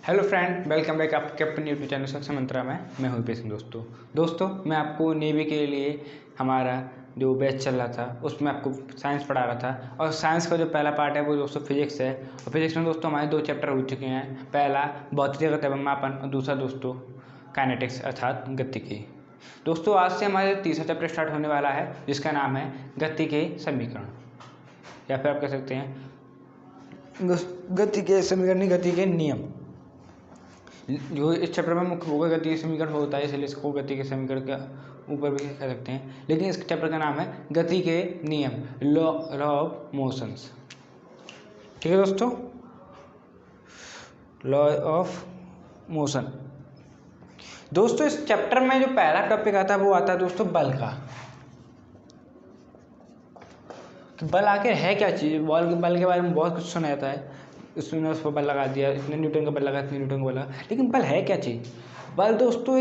Hello friend, welcome back आपके अपने YouTube channel सक्षम मंत्रा में। मैं हूँ पेश दोस्तों मैं आपको नेवी के लिए हमारा जो बैच चल रहा था उसमें आपको साइंस पढ़ा रहा था। और साइंस का जो पहला पार्ट है वो दोस्तों फिजिक्स है। और फिजिक्स में दोस्तों हमारे 2 चैप्टर हो चुके हैं। पहला भौतिक जगत एवं मापन और दूसरा दोस्तों काइनेटिक्स अर्थात गतिकी। दोस्तों आज से हमारे तीसरा चैप्टर स्टार्ट होने वाला है जिसका नाम है गति के समीकरण, या फिर आप कह सकते हैं गति के समीकरण, गति के नियम। जो इस चैप्टर में मुख्य होगा गति के समीकरण होता है, इसलिए इसको गति के समीकरण के ऊपर भी कह सकते हैं। लेकिन इस चैप्टर का नाम है गति के नियम, लॉ ऑफ मोशंस। ठीक है दोस्तों, लॉ ऑफ मोशन। दोस्तों इस चैप्टर में जो पहला टॉपिक आता है वो आता है दोस्तों बल का। बल आखिर है क्या चीज़। बल के बारे में बहुत कुछ सुना जाता है, उसने उस पर बल लगा दिया, इतने न्यूटन का बल लगा, इतने न्यूटन का बल लगा। लेकिन बल है क्या चीज़। बल दोस्तों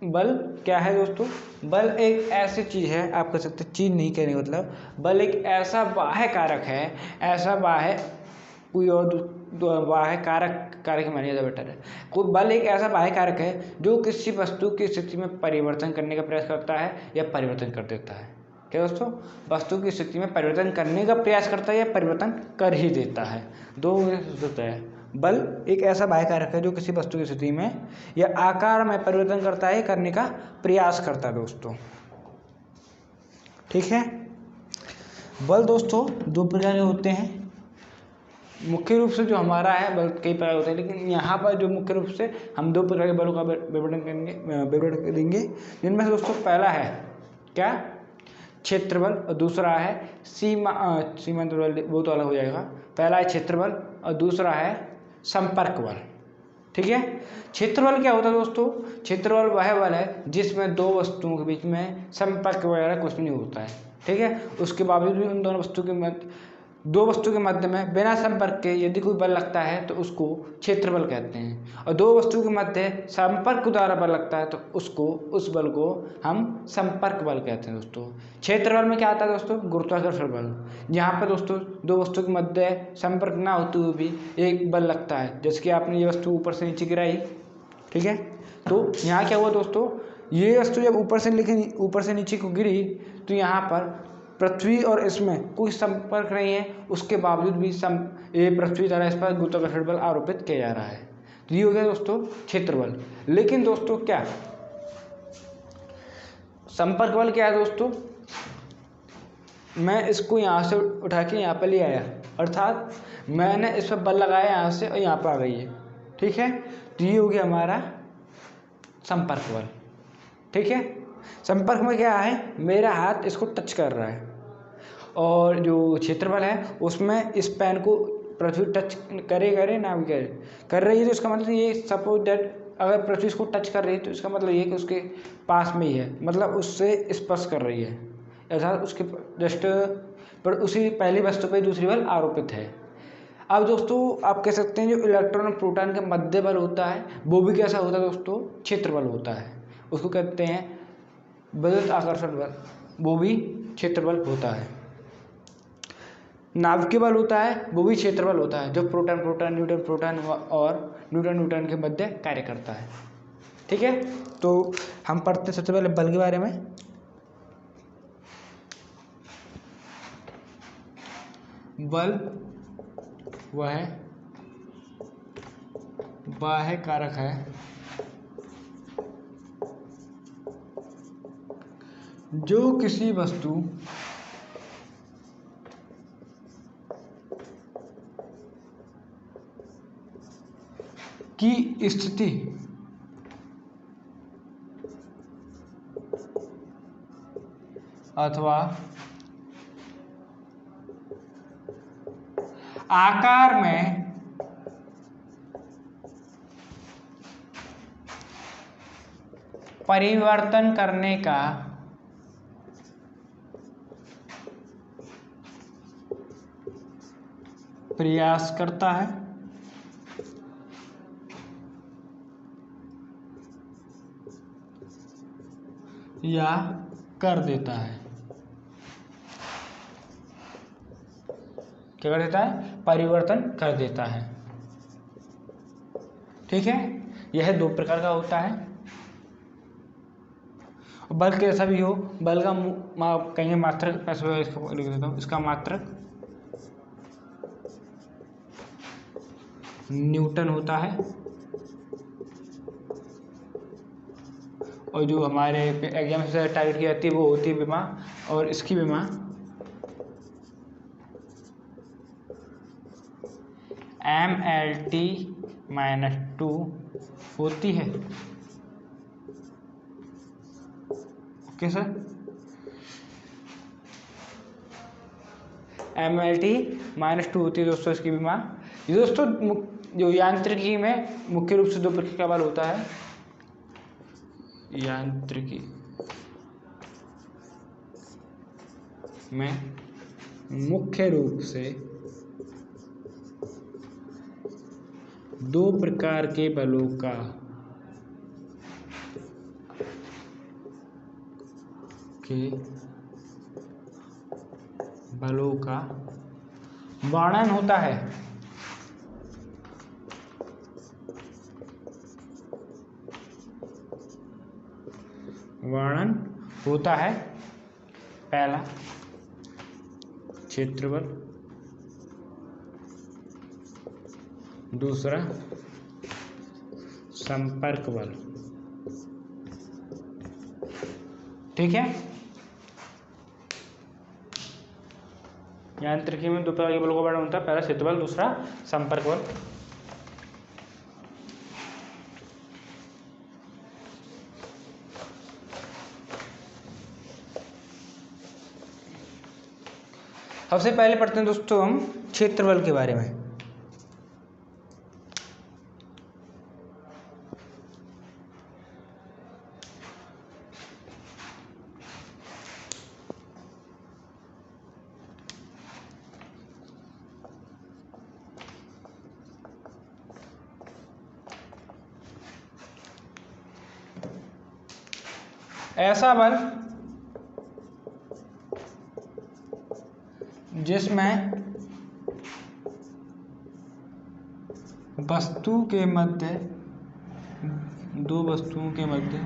बल क्या है दोस्तों। बल एक ऐसी चीज़ है, आप कह सकते चीज़ नहीं कहने का मतलब, बल एक ऐसा बाह्य कारक है, ऐसा बाह्य कोई और बाह्य कारक मानिए ज़्यादा बेटर है। कोई बल एक ऐसा बाह्य कारक है जो किसी वस्तु की स्थिति में परिवर्तन करने का प्रयास करता है या परिवर्तन कर देता है। क्या दोस्तों, वस्तु की स्थिति में परिवर्तन करने का प्रयास करता है या परिवर्तन कर ही देता है, दो होता है। बल एक ऐसा बाह्य कारक है जो किसी वस्तु की स्थिति में या आकार में परिवर्तन करता है, करने का प्रयास करता है दोस्तों। ठीक है। बल दोस्तों 2 प्रकार के होते हैं। मुख्य रूप से जो हमारा है बल कई प्रकार होते हैं, लेकिन यहाँ पर जो मुख्य रूप से हम 2 प्रकार के बलों का विवरण देंगे, जिनमें से दोस्तों पहला है क्या, क्षेत्र बल, और दूसरा है सीमांत बल, वो तो अलग हो जाएगा। पहला है क्षेत्र बल और दूसरा है संपर्क बल। ठीक है। क्षेत्र बल क्या होता है दोस्तों। क्षेत्र बल वह बल है जिसमें 2 वस्तुओं के बीच में संपर्क वगैरह कुछ नहीं होता है। ठीक है। उसके बावजूद भी उन दोनों दो वस्तु के मध्य में बिना संपर्क के यदि कोई बल लगता है तो उसको क्षेत्र बल कहते हैं। और 2 वस्तु के मध्य संपर्क द्वारा बल लगता है तो उस बल को हम संपर्क बल कहते हैं दोस्तों। क्षेत्र बल में क्या आता है दोस्तों, गुरुत्वाकर्षण बल। यहाँ पर दोस्तों 2 वस्तु के मध्य संपर्क ना होते हुए भी एक बल लगता है, जैसे कि आपने ये वस्तु ऊपर से नीचे गिराई। ठीक है। तो यहाँ क्या हुआ दोस्तों, ये वस्तु जब ऊपर से नीचे को गिरी तो यहाँ पर पृथ्वी और इसमें कोई संपर्क नहीं है, उसके बावजूद भी ये पृथ्वी द्वारा इस पर गुरुत्वाकर्षण बल आरोपित किया जा रहा है। तो ये हो गया दोस्तों क्षेत्र बल। लेकिन दोस्तों क्या संपर्क बल क्या है दोस्तों, मैं इसको यहाँ से उठा के यहाँ पर ले आया, अर्थात मैंने इस पर बल लगाया यहाँ से और यहाँ पर आ गई है। ठीक है। तो ये हो गया हमारा संपर्क बल। ठीक है। संपर्क में क्या है, मेरा हाथ इसको टच कर रहा है, और जो क्षेत्र बल है उसमें इस पेन को पृथ्वी टच करे ना भी कर रही है, तो इसका मतलब ये सपोज दैट अगर पृथ्वी इसको टच कर रही है तो इसका मतलब ये कि उसके पास में ही है, मतलब उससे स्पर्श कर रही है, अर्थात उसके जस्ट पर उसी पहली वस्तु पर दूसरी बल आरोपित है। अब दोस्तों आप कह सकते हैं जो इलेक्ट्रॉन और प्रोटॉन का मध्य बल होता है वो भी कैसा होता है दोस्तों, क्षेत्र बल होता है। उसको कहते हैं विद्युत आकर्षण बल, वो भी क्षेत्र बल होता है। नाभिकीय बल होता है वो भी क्षेत्र बल होता है, जो प्रोटॉन न्यूट्रॉन और न्यूट्रॉन के मध्य कार्य करता है। ठीक है। तो हम पढ़ते हैं सबसे पहले बल के बारे में। बल वह बाह्य कारक है जो किसी वस्तु की स्थिति अथवा आकार में परिवर्तन करने का प्रयास करता है या कर देता है। क्या कर देता है, परिवर्तन कर देता है। ठीक है, यह दो प्रकार का होता है। बल कैसा भी हो, बल का कहेंगे मात्रक, पैसे इसको लिख देता हूँ, इसका मात्रक न्यूटन होता है, और जो हमारे एग्जाम से टारगेट की जाती है वो होती है विमा, और इसकी विमा MLT-2 होती है। ओके सर, MLT-2 होती है दोस्तों इसकी विमा। ये दोस्तों जो यांत्रिकी में मुख्य रूप से दो प्रकार का बल होता है। यांत्रिकी में मुख्य रूप से दो प्रकार के बलों का वर्णन होता है। वर्णन होता है पहला क्षेत्रबल, दूसरा संपर्क बल। ठीक है, यांत्रिकी में दो प्रकार के बलों का वर्णन होता है, पहला क्षेत्रबल, दूसरा संपर्क बल। सबसे पहले पढ़ते हैं दोस्तों हम क्षेत्रबल के बारे में। ऐसा बल जिसमें वस्तु के मध्य, दो वस्तुओं के मध्य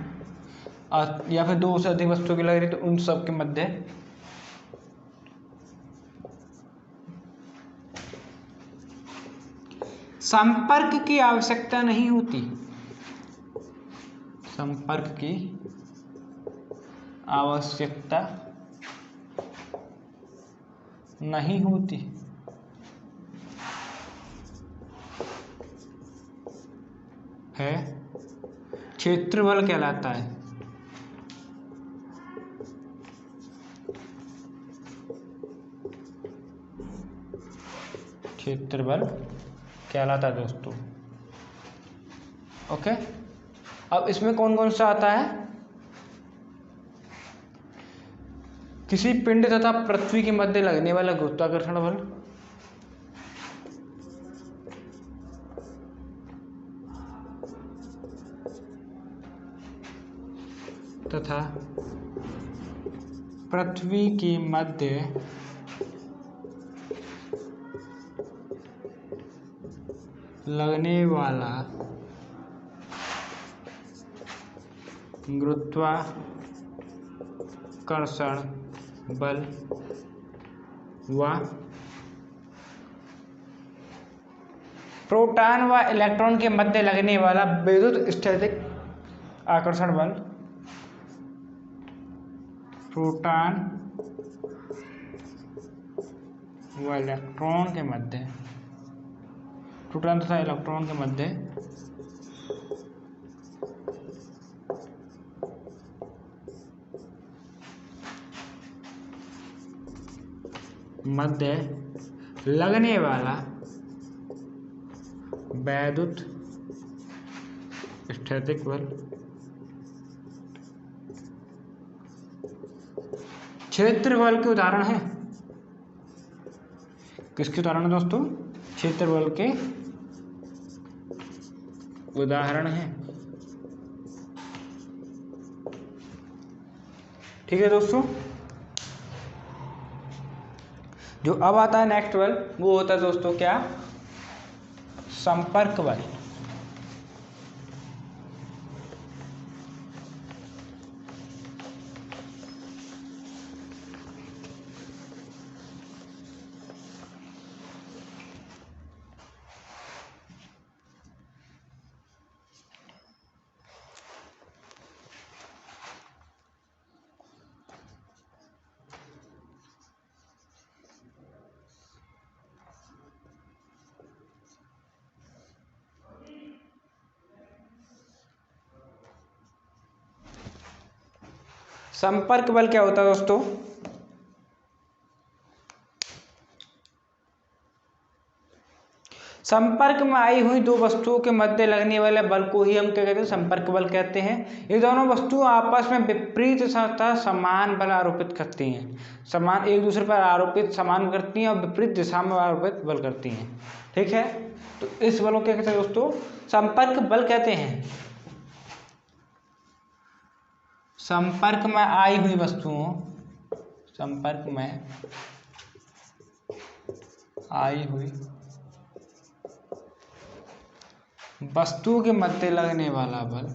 या फिर दो से अधिक वस्तुओं की लग रही तो उन सब के मध्य संपर्क की आवश्यकता नहीं होती। संपर्क की आवश्यकता नहीं होती है, क्षेत्रबल कहलाता है। क्षेत्रबल कहलाता है दोस्तों। ओके, अब इसमें कौन कौन सा आता है? किसी पिंड तथा पृथ्वी के मध्य लगने वाला गुरुत्वाकर्षण बल, तथा पृथ्वी के मध्य लगने वाला गुरुत्वाकर्षण बल व प्रोटॉन व इलेक्ट्रॉन के मध्य लगने वाला विद्युत स्थैतिक आकर्षण बल। प्रोटॉन व इलेक्ट्रॉन के मध्य, प्रोटॉन तथा इलेक्ट्रॉन के मध्य लगने वाला वैद्युत स्थैतिक बल। क्षेत्रबल के उदाहरण है। किसके उदाहरण है दोस्तों? क्षेत्रबल के उदाहरण है। ठीक है दोस्तों, जो अब आता है नेक्स्ट बल वो होता है दोस्तों क्या? संपर्क बल। संपर्क बल क्या होता है दोस्तों? संपर्क में आई हुई दो वस्तुओं के मध्य लगने वाले बल को ही हम क्या कहते हैं? संपर्क बल कहते हैं। ये दोनों वस्तुएं आपस में विपरीत तथा समान बल आरोपित करती हैं। समान एक दूसरे पर आरोपित समान करती हैं और विपरीत दिशा में आरोपित बल करती हैं। ठीक है, तो इस बल को क्या कहते हैं दोस्तों? संपर्क बल कहते हैं। संपर्क में आई हुई वस्तुओं, संपर्क में आई हुई वस्तुओं के मध्य लगने वाला बल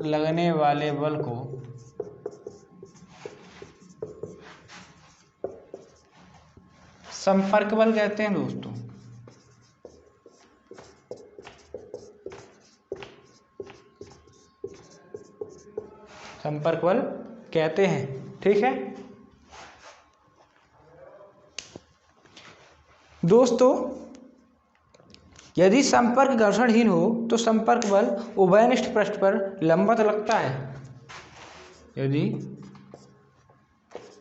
लगने वाले बल को संपर्क बल कहते हैं दोस्तों। संपर्क बल कहते हैं। ठीक है दोस्तों, यदि संपर्क घर्षणहीन हो तो संपर्क बल उभयनिष्ठ पृष्ठ पर लंबवत लगता है। यदि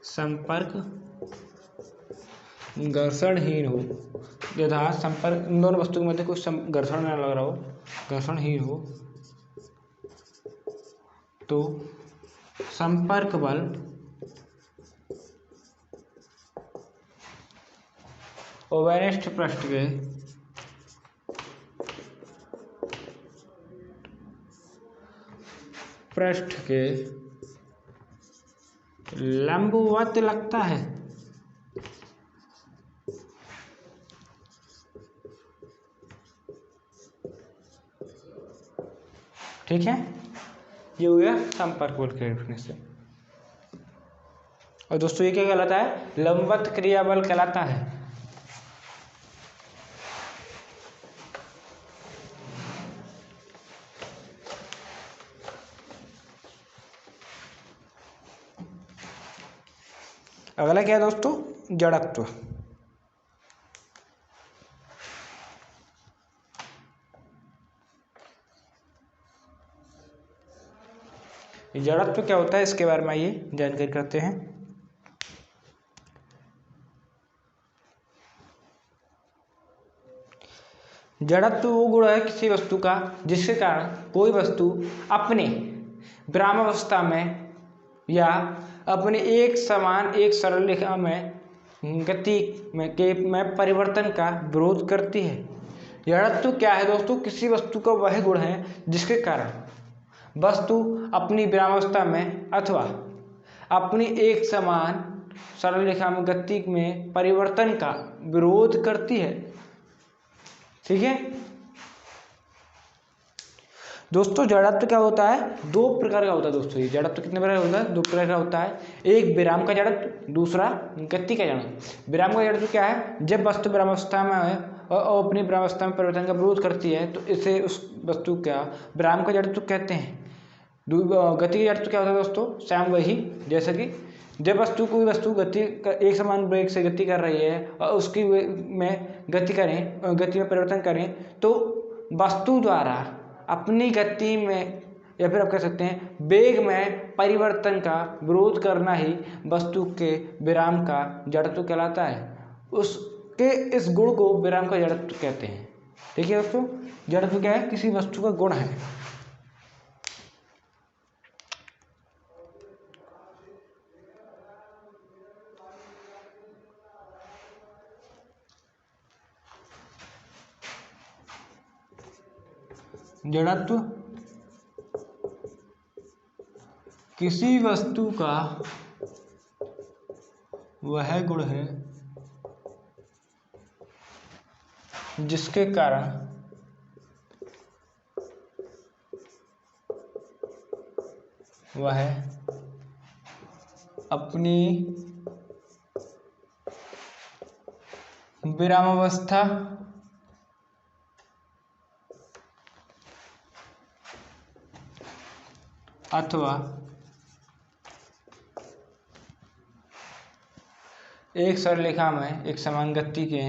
संपर्क घर्षणहीन हो, यथा संपर्क इन दोनों वस्तुओं के मध्य कुछ घर्षण न लग रहा हो, घर्षणहीन हो, तो संपर्क बल उभयनिष्ठ पृष्ठ के लंबवत लगता है। ठीक है, ये हो गया संपर्क बल के डेफिनेशन। और दोस्तों ये क्या कहलाता है? लंबवत क्रिया बल कहलाता है। अगला क्या है दोस्तों? जड़त्व। जड़त्व क्या होता है इसके बारे में आइए जानकारी करते हैं। जड़त्व वो गुण है किसी वस्तु का जिसके कारण कोई वस्तु अपने विरामावस्था में या अपने एक समान एक सरल रेखा में गति में परिवर्तन का विरोध करती है। जड़त्व क्या है दोस्तों? किसी वस्तु का वह गुण है जिसके कारण वस्तु अपनी विरामावस्था में अथवा अपनी एक समान सरल रेखा में गति में परिवर्तन का विरोध करती है। ठीक है दोस्तों, जड़त्व क्या होता है? दो प्रकार का होता है दोस्तों। ये जड़त्व कितने प्रकार का होता है? दो प्रकार का होता है। एक विराम का जड़त्व, दूसरा गति का जड़त्व। विराम का जड़त्व क्या है? जब वस्तु विरामावस्था में है और अपनी विरामावस्था में परिवर्तन का विरोध करती है तो इसे उस वस्तु का विराम का जड़त्व कहते हैं। गति का जड़त्व क्या होता है दोस्तों? स्वयं वही, जैसे कि जब कोई वस्तु गति एक समान वेग से गति कर रही है और उसकी में गति में परिवर्तन करें तो वस्तु द्वारा अपनी गति में या फिर आप कह सकते हैं वेग में परिवर्तन का विरोध करना ही वस्तु के विराम का जड़त्व कहलाता है। उसके इस गुण को विराम का जड़त्व कहते हैं। ठीक है दोस्तों, जड़त्व क्या है? किसी वस्तु का गुण है। जड़त्व किसी वस्तु का वह गुण है जिसके कारण वह अपनी विरामावस्था अथवा एक सरल रेखा में एक समान गति के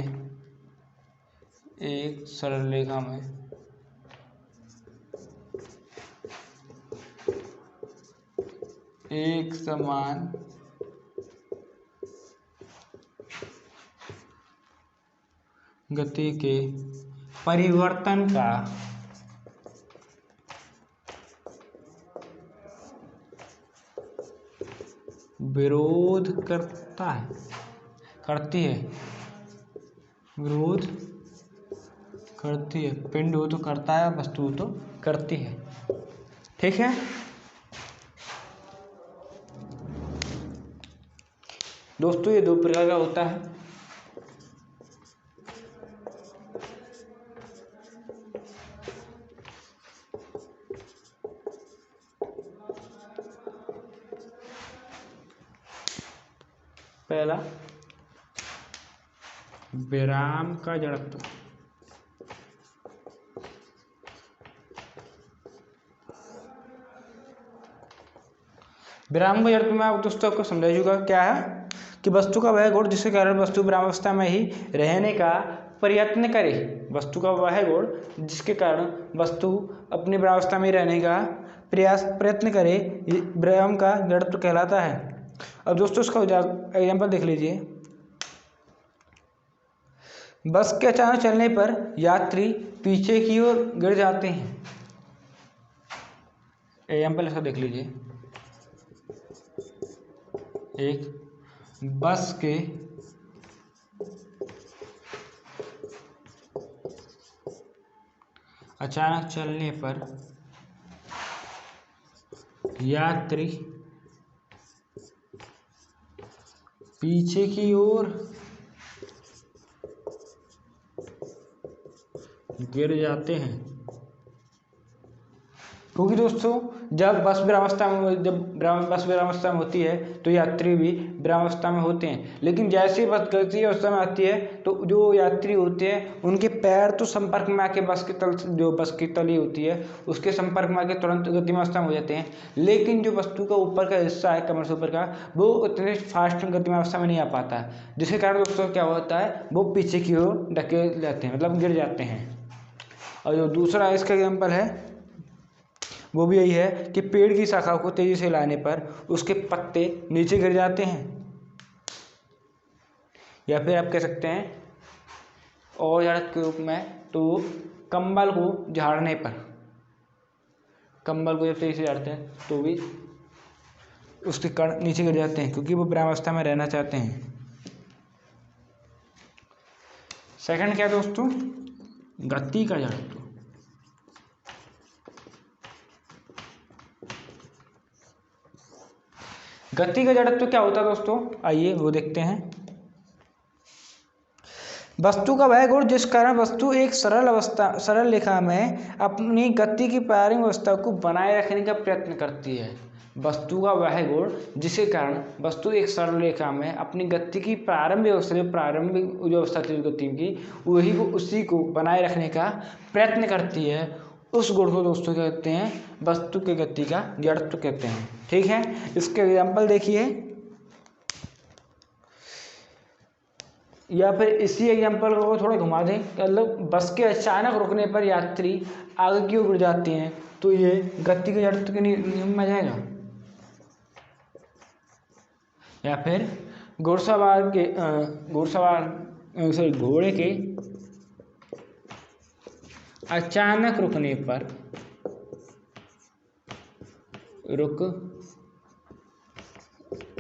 एक सरल रेखा में एक समान गति के परिवर्तन का विरोध करती है विरोध करती है। पिंड हो तो करता है, वस्तु हो तो करती है। ठीक है, दोस्तों ये दो प्रकार का होता है। पहला विराम का जड़त्व। विराम का जड़त्व मैं आप दोस्तों आपको समझा चुका। क्या है कि वस्तु का वह गुण जिसके कारण वस्तु विरामावस्था में ही रहने का प्रयत्न करे। वस्तु का वह गुण जिसके कारण वस्तु अपनी विरामावस्था में रहने का प्रयत्न करे, विराम का जड़त्व कहलाता है। अब दोस्तों इसका एग्जाम्पल देख लीजिए। बस के अचानक चलने पर यात्री पीछे की ओर गिर जाते हैं। एग्जाम्पल इसका देख लीजिए। एक बस के अचानक चलने पर यात्री पीछे की ओर गिर जाते हैं। क्योंकि दोस्तों जब बस विरामावस्था में होती है तो यात्री भी विरामावस्था में होते हैं, लेकिन जैसे बस गति अवस्था में आती है तो जो यात्री होते हैं उनके पैर तो संपर्क में आके बस की तली होती है उसके संपर्क में आके तुरंत गतिमावस्था में हो जाते हैं, लेकिन जो वस्तु का ऊपर का हिस्सा है, कमर से ऊपर का, वो उतने फास्ट गतिमावस्था में नहीं आ पाता है, जिसके कारण दोस्तों क्या होता है वो पीछे की ओर ढकेल जाते हैं, मतलब गिर जाते हैं। और जो दूसरा इसका एग्जाम्पल है वो भी यही है कि पेड़ की शाखा को तेजी से हिलाने पर उसके पत्ते नीचे गिर जाते हैं, या फिर आप कह सकते हैं और जड़त्व के रूप में तो कंबल को झाड़ने पर, कंबल को जब तेजी से झाड़ते हैं तो भी उसके कण नीचे गिर जाते हैं क्योंकि वो विरामावस्था में रहना चाहते हैं। सेकंड क्या दोस्तों, गति का जड़त्व। गति का जड़त्व क्या होता है दोस्तों, आइए वो देखते हैं। वस्तु का वह गुण जिस कारण वस्तु एक सरल रेखा में अपनी गति की प्रारंभिक अवस्था को बनाए रखने का प्रयत्न करती है। वस्तु का वह गुण जिसके कारण वस्तु एक सरल रेखा में अपनी गति की प्रारंभिक जो अवस्था थी गति की उसी को बनाए रखने का प्रयत्न करती है, उस गुण को दोस्तों कहते हैं वस्तु की गति का जड़त्व कहते हैं। ठीक है, इसके एग्जाम्पल देखिए, या फिर इसी एग्जाम्पल को थोड़ा घुमा दें। मतलब बस के अचानक रुकने पर यात्री आगे की ओर गिर जाते हैं तो ये गति के जड़त्व के नियम में आ जाएगा। या फिर घोड़े के अचानक रुकने पर रुक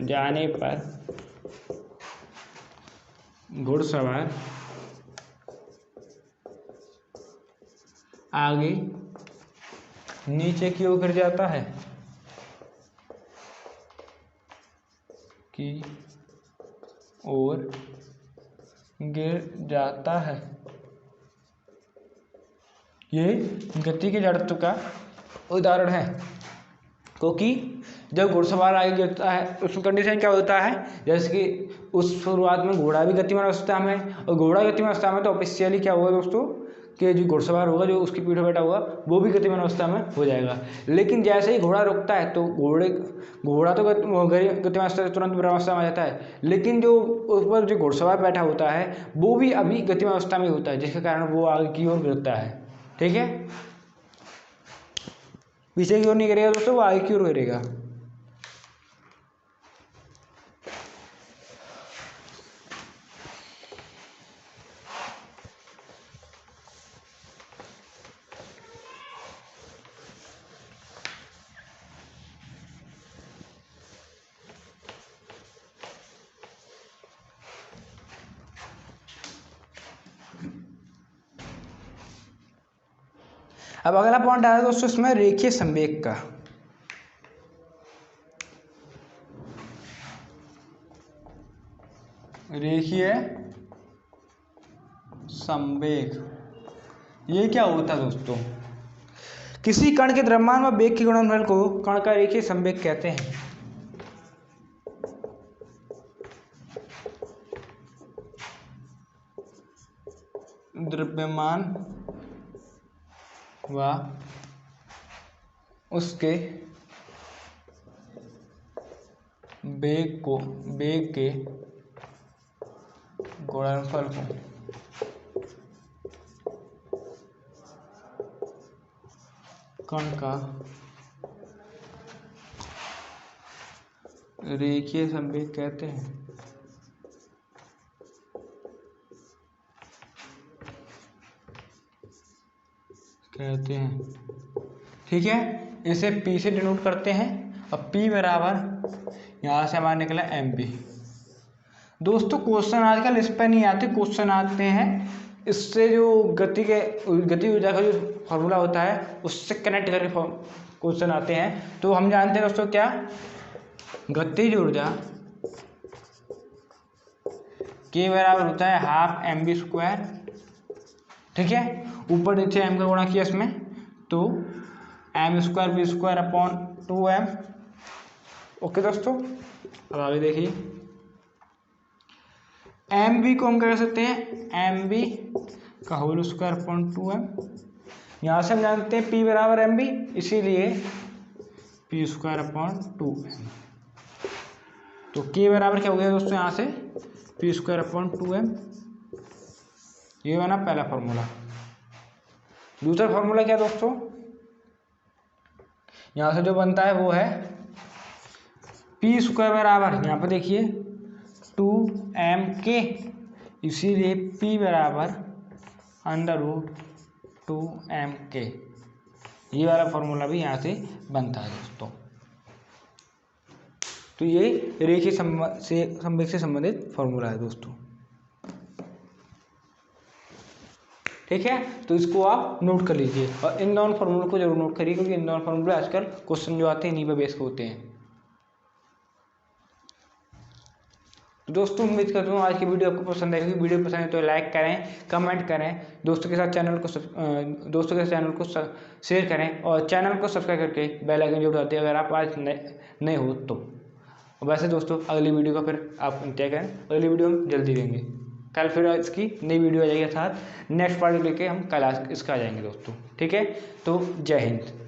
जाने पर घुड़सवार आगे नीचे की ओर गिर जाता है की ओर गिर जाता है। ये गति के जड़त्व का उदाहरण है, क्योंकि जब घुड़सवार आगे गिरता है उसमें कंडीशन क्या होता है, जैसे कि उस शुरुआत में घोड़ा भी गतिमान अवस्था में, और घोड़ा गतिमान अवस्था में तो ऑफिशियली क्या हुआ दोस्तों कि जो घुड़सवार होगा, जो उसकी पीठ पर बैठा होगा, वो भी गतिमान अवस्था में हो जाएगा। लेकिन जैसे ही घोड़ा रुकता है तो घोड़ा तो गतिमान अवस्था से तुरंत विरामावस्था में आ जाता है, लेकिन जो उस पर जो घुड़सवार बैठा होता है वो भी अभी गतिमान अवस्था में होता है, जिसके कारण वो आगे की ओर गिरता है। ठीक है, पीछे की ओर नहीं गिरेगा दोस्तों, वो आगे की ओर गिरेगा। अब अगला पॉइंट आ रहा है दोस्तों इसमें रेखीय संवेग का। रेखीय संवेग ये क्या होता है दोस्तों? किसी कण के द्रव्यमान व वेग के गुणनफल को कण का रेखीय संवेग कहते हैं। द्रव्यमान व उसके वेग के गुणनफल को कण का रेखीय संवेग कहते हैं। ठीक है, इसे P से डिनोट करते हैं और P बराबर यहाँ से हमारा निकला MP। दोस्तों क्वेश्चन आजकल इस पर नहीं आते, क्वेश्चन आते हैं इससे जो गति ऊर्जा का जो फॉर्मूला होता है उससे कनेक्ट करके क्वेश्चन आते हैं। तो हम जानते हैं दोस्तों क्या, गतिज ऊर्जा के बराबर होता है हाफ mv²। ठीक है, ऊपर नीचे m का गुणा किया इसमें, तो m²v²/2m। ओके दोस्तों, अब आगे देखिए, mv को हम क्या कर सकते हैं, mv का होल स्क्वायर/2m। यहाँ से हम जानते हैं p बराबर mv, इसीलिए p²/2m। तो k बराबर क्या हो गया दोस्तों, यहाँ से p²/2m। ये बना पहला फॉर्मूला। दूसरा फॉर्मूला क्या दोस्तों, यहाँ से जो बनता है वो है p² बराबर, यहाँ पर देखिए 2mk, इसीलिए p बराबर √2mk। ये वाला फॉर्मूला भी यहाँ से बनता है दोस्तों। तो ये रेखीय संवेग से संबंधित फॉर्मूला है दोस्तों। ठीक है, तो इसको आप नोट कर लीजिए और इन दोनों फॉर्मूलों को जरूर नोट करिए, क्योंकि इन दोनों फॉर्मूले आजकल क्वेश्चन जो आते हैं इन्हीं पर बेस होते हैं। तो दोस्तों उम्मीद करता हूँ आज की वीडियो आपको पसंद आएगी। वीडियो पसंद है तो लाइक करें, कमेंट करें, दोस्तों के साथ चैनल को शेयर करें और चैनल को सब्सक्राइब करके बेल आइकन जो उठाते हैं अगर आप आज नए हो तो। वैसे दोस्तों अगली वीडियो का फिर आप इंतजार करें, अगली वीडियो हम जल्दी देंगे। कल फिर इसकी नई वीडियो आ जाएगी, साथ नेक्स्ट पार्ट लेके हम कल इसका आ जाएंगे दोस्तों। ठीक है, तो जय हिंद।